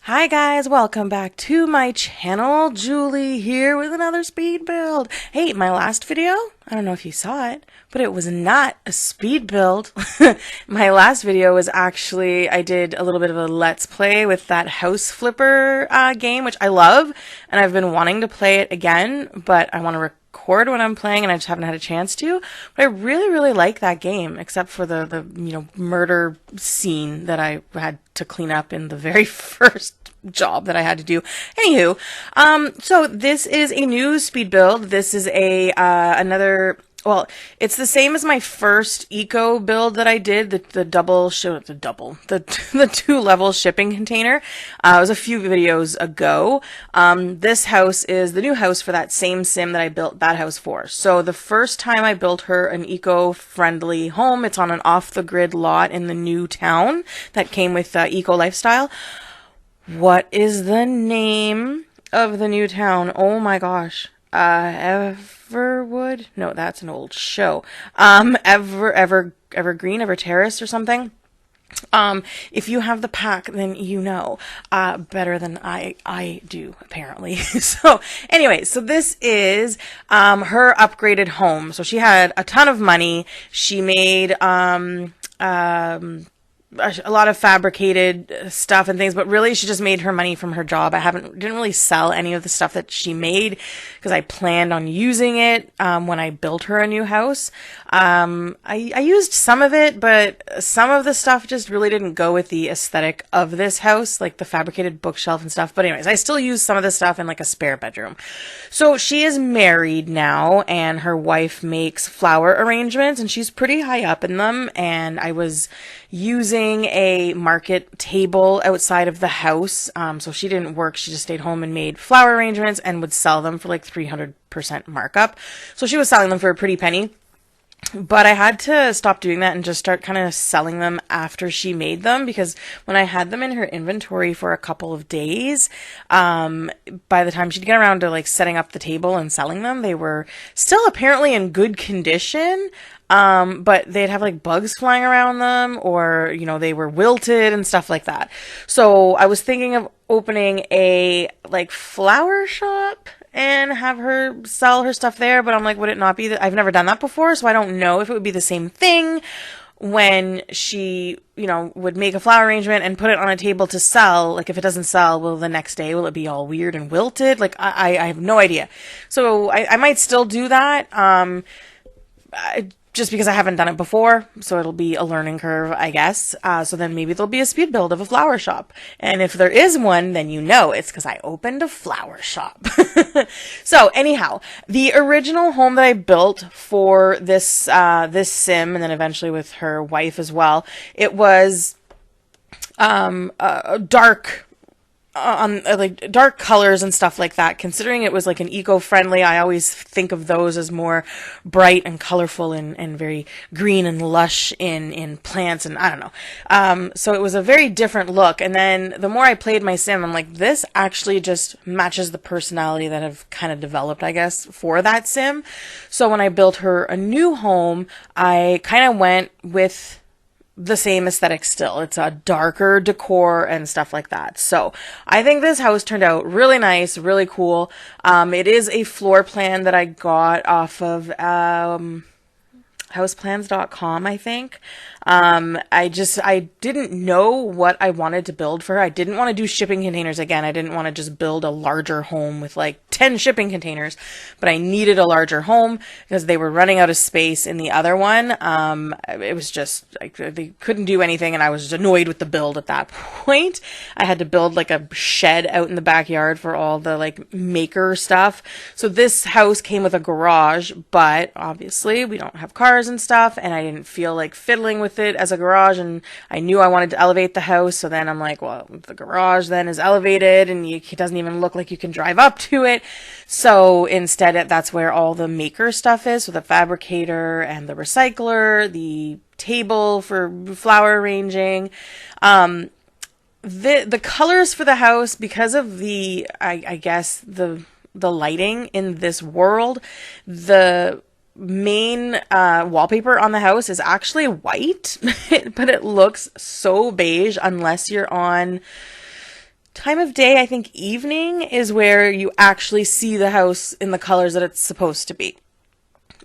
Hi guys, welcome back to my channel. Julie here with another speed build. Hey, my last video, I don't know if you saw it, but it was not a speed build. My last video was actually, I did a little bit of a let's play with that house flipper game, which I love, and I've been wanting to play it again, but I want to record when I'm playing and I just haven't had a chance to. But I really like that game, except for the murder scene that I had to clean up in the very first job that I had to do. Anywho, so this is a new speed build. This is a well, it's the same as my first eco build that I did, the the 2-level shipping container. It was a few videos ago. This house is the new house for that same sim that I built that house for. So the first time I built her an eco-friendly home, it's on an off-the-grid lot in the new town that came with eco lifestyle. What is the name of the new town? Oh my gosh. Everwood? No, that's an old show. Evergreen, Ever Terrace or something. If you have the pack, then you know, better than I do, apparently. So, anyway, so this is, her upgraded home. So she had a ton of money. She made, a lot of fabricated stuff and things, but really she just made her money from her job. Didn't really sell any of the stuff that she made because I planned on using it when I built her a new house. I used some of it, but some of the stuff just really didn't go with the aesthetic of this house, like the fabricated bookshelf and stuff. But anyways, I still use some of the stuff in like a spare bedroom. So she is married now, and her wife makes flower arrangements, and she's pretty high up in them. And I was using a market table outside of the house. So she didn't work. She just stayed home and made flower arrangements and would sell them for like 300% markup. So she was selling them for a pretty penny. But I had to stop doing that and just start kind of selling them after she made them, because when I had them in her inventory for a couple of days, by the time she'd get around to like setting up the table and selling them, they were still apparently in good condition. But they'd have like bugs flying around them, or, they were wilted and stuff like that. So I was thinking of opening a like flower shop and have her sell her stuff there, but I'm like, would it not be I've never done that before, so I don't know if it would be the same thing when she, would make a flower arrangement and put it on a table to sell. Like, if it doesn't sell, will the next day, will it be all weird and wilted? Like, I have no idea. So I might still do that. Just because I haven't done it before, so it'll be a learning curve, I guess. So then maybe there'll be a speed build of a flower shop. And if there is one, then it's because I opened a flower shop. So anyhow, the original home that I built for this sim, and then eventually with her wife as well, it was dark, on like dark colors and stuff like that. Considering it was like an eco-friendly, I always think of those as more bright and colorful and very green and lush in plants, and I don't know. So it was a very different look. And then the more I played my sim, I'm like, this actually just matches the personality that I've kind of developed, I guess, for that sim. So when I built her a new home, I kind of went with the same aesthetic still. It's a darker decor and stuff like that. So I think this house turned out really nice, really cool. It is a floor plan that I got off of houseplans.com, I think. I didn't know what I wanted to build for her. I didn't want to do shipping containers again. I didn't want to just build a larger home with like 10 shipping containers, but I needed a larger home because they were running out of space in the other one. It was just like they couldn't do anything, and I was just annoyed with the build at that point. I had to build like a shed out in the backyard for all the like maker stuff. So this house came with a garage, but obviously we don't have cars and stuff, and I didn't feel like fiddling with it as a garage, and I knew I wanted to elevate the house. So then I'm like, well, the garage then is elevated and it doesn't even look like you can drive up to it. So instead, that's where all the maker stuff is. So the fabricator and the recycler, the table for flower arranging, the colors for the house, because of the, I guess the lighting in this world, the main wallpaper on the house is actually white, but it looks so beige unless you're on time of day, I think evening is where you actually see the house in the colors that it's supposed to be.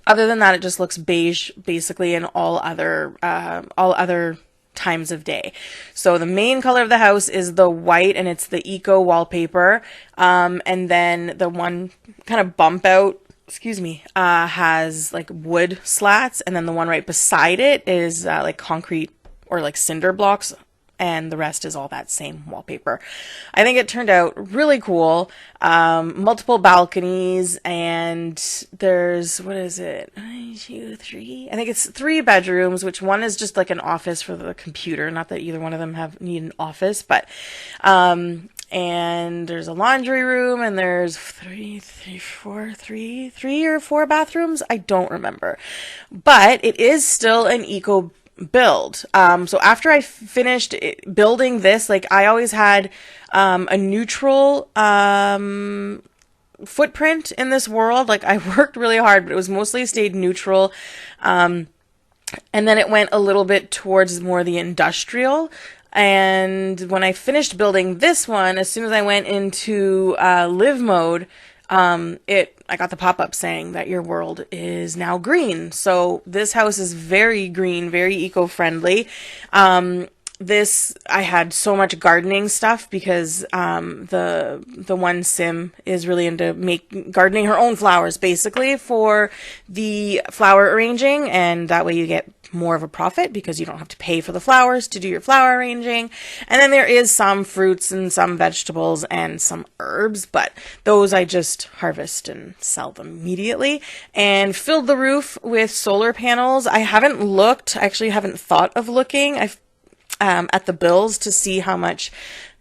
Other than that, it just looks beige basically in all other times of day. So the main color of the house is the white, and it's the eco wallpaper. And then the one kind of bump out, has like wood slats, and then the one right beside it is like concrete or like cinder blocks, and the rest is all that same wallpaper. I think it turned out really cool. Multiple balconies, and there's, what is it? 1, 2, 3. I think it's 3 bedrooms, which one is just like an office for the computer. Not that either one of them need an office, but, and there's a laundry room, and there's 3 or 4 bathrooms. I don't remember, but it is still an eco build. So after I finished building this, like, I always had a neutral footprint in this world. Like, I worked really hard, but it was mostly stayed neutral. And then it went a little bit towards more the industrial. And when I finished building this one, as soon as I went into live mode, I got the pop-up saying that your world is now green. So this house is very green, very eco-friendly. I had so much gardening stuff because the one sim is really into gardening her own flowers, basically, for the flower arranging, and that way you get more of a profit because you don't have to pay for the flowers to do your flower arranging. And then there is some fruits and some vegetables and some herbs, but those I just harvest and sell them immediately. And filled the roof with solar panels. I haven't looked, actually haven't thought of looking. I've at the bills to see how much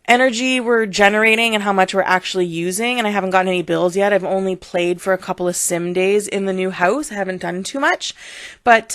energy we're generating and how much we're actually using, and I haven't gotten any bills yet. I've only played for a couple of sim days in the new house. I haven't done too much, but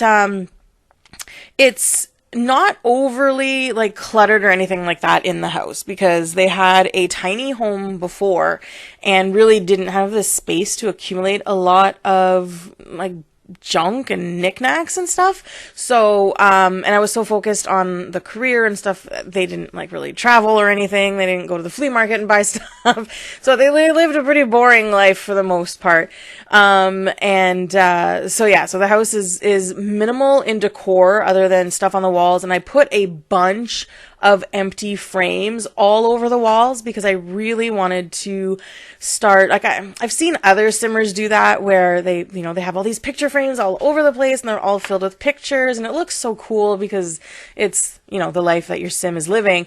it's not overly like cluttered or anything like that in the house because they had a tiny home before and really didn't have the space to accumulate a lot of like junk and knickknacks and stuff. So, and I was so focused on the career and stuff, they didn't like really travel or anything. They didn't go to the flea market and buy stuff. So they lived a pretty boring life for the most part. So the house is minimal in decor other than stuff on the walls. And I put a bunch of empty frames all over the walls because I really wanted to start, like I've seen other simmers do that where they have all these picture frames all over the place and they're all filled with pictures and it looks so cool because it's, the life that your sim is living.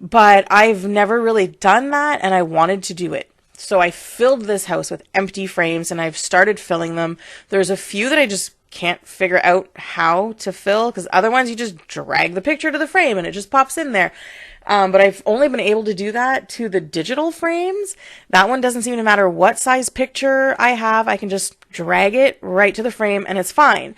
But I've never really done that and I wanted to do it. So I filled this house with empty frames and I've started filling them. There's a few that I just can't figure out how to fill because other ones you just drag the picture to the frame and it just pops in there. But I've only been able to do that to the digital frames. That one doesn't seem to matter what size picture I have. I can just drag it right to the frame and it's fine.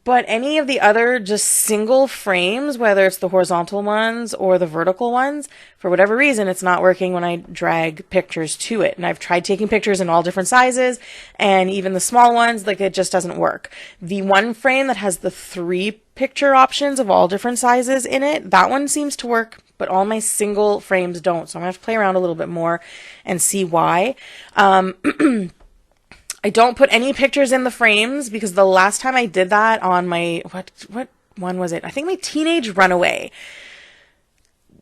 But any of the other just single frames, whether it's the horizontal ones or the vertical ones, for whatever reason, it's not working when I drag pictures to it. And I've tried taking pictures in all different sizes, and even the small ones, like it just doesn't work. The one frame that has the 3 picture options of all different sizes in it, that one seems to work, but all my single frames don't. So I'm going to have to play around a little bit more and see why. I don't put any pictures in the frames because the last time I did that on my, what one was it? I think my teenage runaway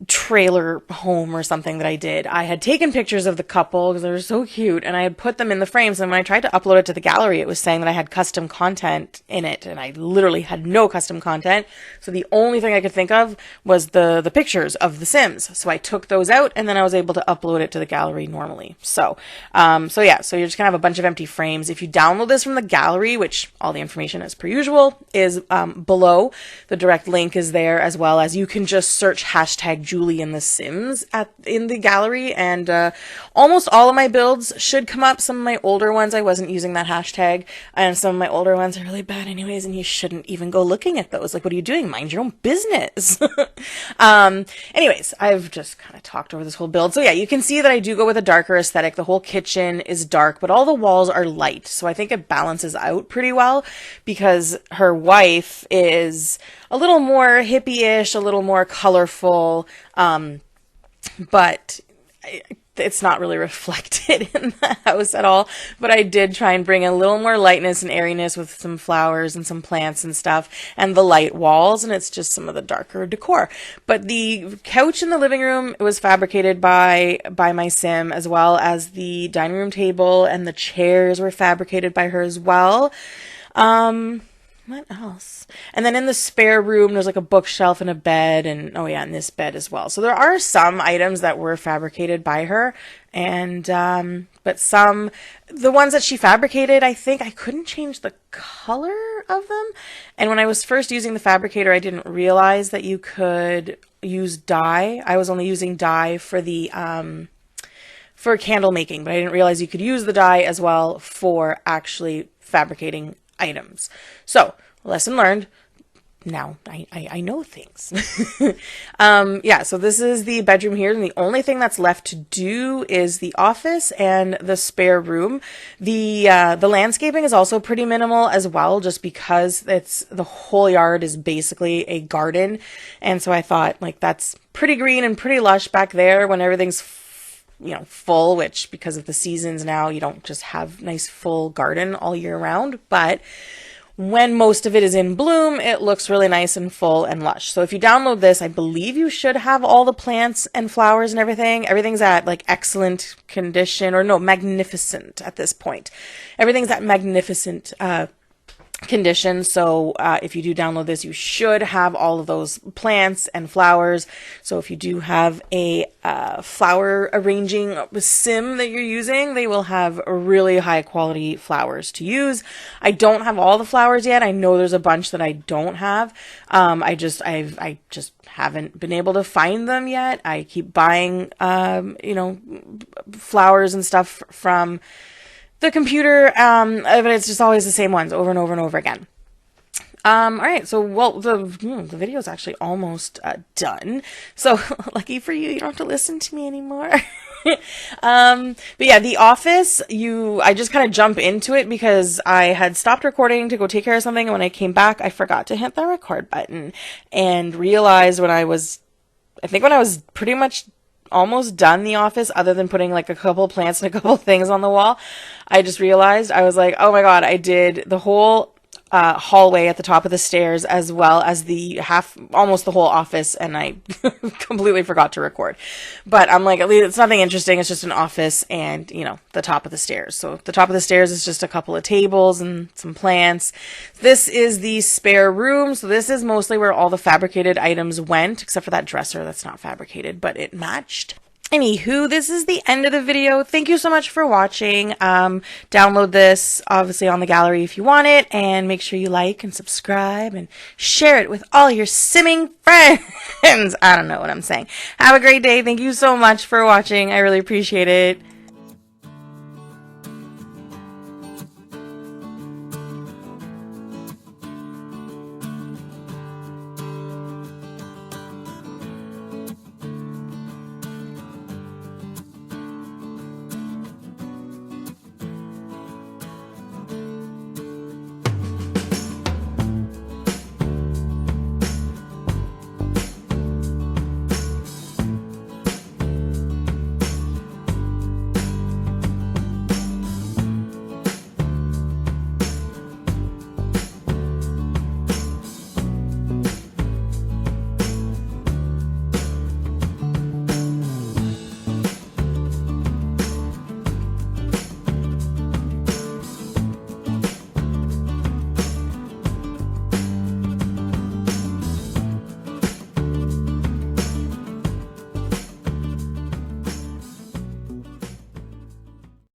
trailer home or something that I did. I had taken pictures of the couple because they were so cute and I had put them in the frames, and when I tried to upload it to the gallery it was saying that I had custom content in it and I literally had no custom content. So the only thing I could think of was the pictures of the Sims. So I took those out and then I was able to upload it to the gallery normally. So so you're just gonna have a bunch of empty frames. If you download this from the gallery, which all the information as per usual is below, the direct link is there, as well as you can just search hashtag Julie in the Sims in the gallery, and almost all of my builds should come up. Some of my older ones I wasn't using that hashtag, and some of my older ones are really bad anyways, and you shouldn't even go looking at those. Like, what are you doing? Mind your own business. Anyways, I've just kind of talked over this whole build. So yeah, you can see that I do go with a darker aesthetic. The whole kitchen is dark, but all the walls are light. So I think it balances out pretty well because her wife is a little more hippie-ish, a little more colorful, but it's not really reflected in the house at all, but I did try and bring a little more lightness and airiness with some flowers and some plants and stuff, and the light walls, and it's just some of the darker decor. But the couch in the living room was fabricated by my sim, as well as the dining room table, and the chairs were fabricated by her as well. What else? And then in the spare room, there's like a bookshelf and a bed, and oh yeah, and this bed as well. So there are some items that were fabricated by her, and but some, the ones that she fabricated, I think I couldn't change the color of them. And when I was first using the fabricator, I didn't realize that you could use dye. I was only using dye for the for candle making, but I didn't realize you could use the dye as well for actually fabricating items. So, lesson learned. Now I know things. Yeah, so this is the bedroom here, and the only thing that's left to do is the office and the spare room. The landscaping is also pretty minimal as well, just because it's the whole yard is basically a garden, and so I thought like that's pretty green and pretty lush back there when everything's full, which because of the seasons now, you don't just have nice full garden all year round, but when most of it is in bloom, it looks really nice and full and lush. So if you download this, I believe you should have all the plants and flowers and everything. Everything's at like excellent condition, or no, magnificent at this point. Everything's at magnificent condition. So if you do download this, you should have all of those plants and flowers. So if you do have a flower arranging sim that you're using, they will have really high quality flowers to use. I don't have all the flowers yet. I know there's a bunch that I don't have. I just haven't been able to find them yet. I keep buying flowers and stuff from the computer, but it's just always the same ones over and over and over again. All right, so the video is actually almost done. So lucky for you, you don't have to listen to me anymore. But yeah, The Office, I just kind of jump into it because I had stopped recording to go take care of something, and when I came back, I forgot to hit the record button and realized when I was pretty much almost done The Office, other than putting like a couple plants and a couple things on the wall, I just realized, I was like, oh my god, I did the whole hallway at the top of the stairs, as well as almost the whole office, and I completely forgot to record. But I'm like, at least it's nothing interesting, it's just an office and, the top of the stairs. So the top of the stairs is just a couple of tables and some plants. This is the spare room, so this is mostly where all the fabricated items went, except for that dresser that's not fabricated, but it matched. Anywho, this is the end of the video. Thank you so much for watching. Download this, obviously, on the gallery if you want it, and make sure you like and subscribe and share it with all your simming friends. I don't know what I'm saying. Have a great day. Thank you so much for watching. I really appreciate it.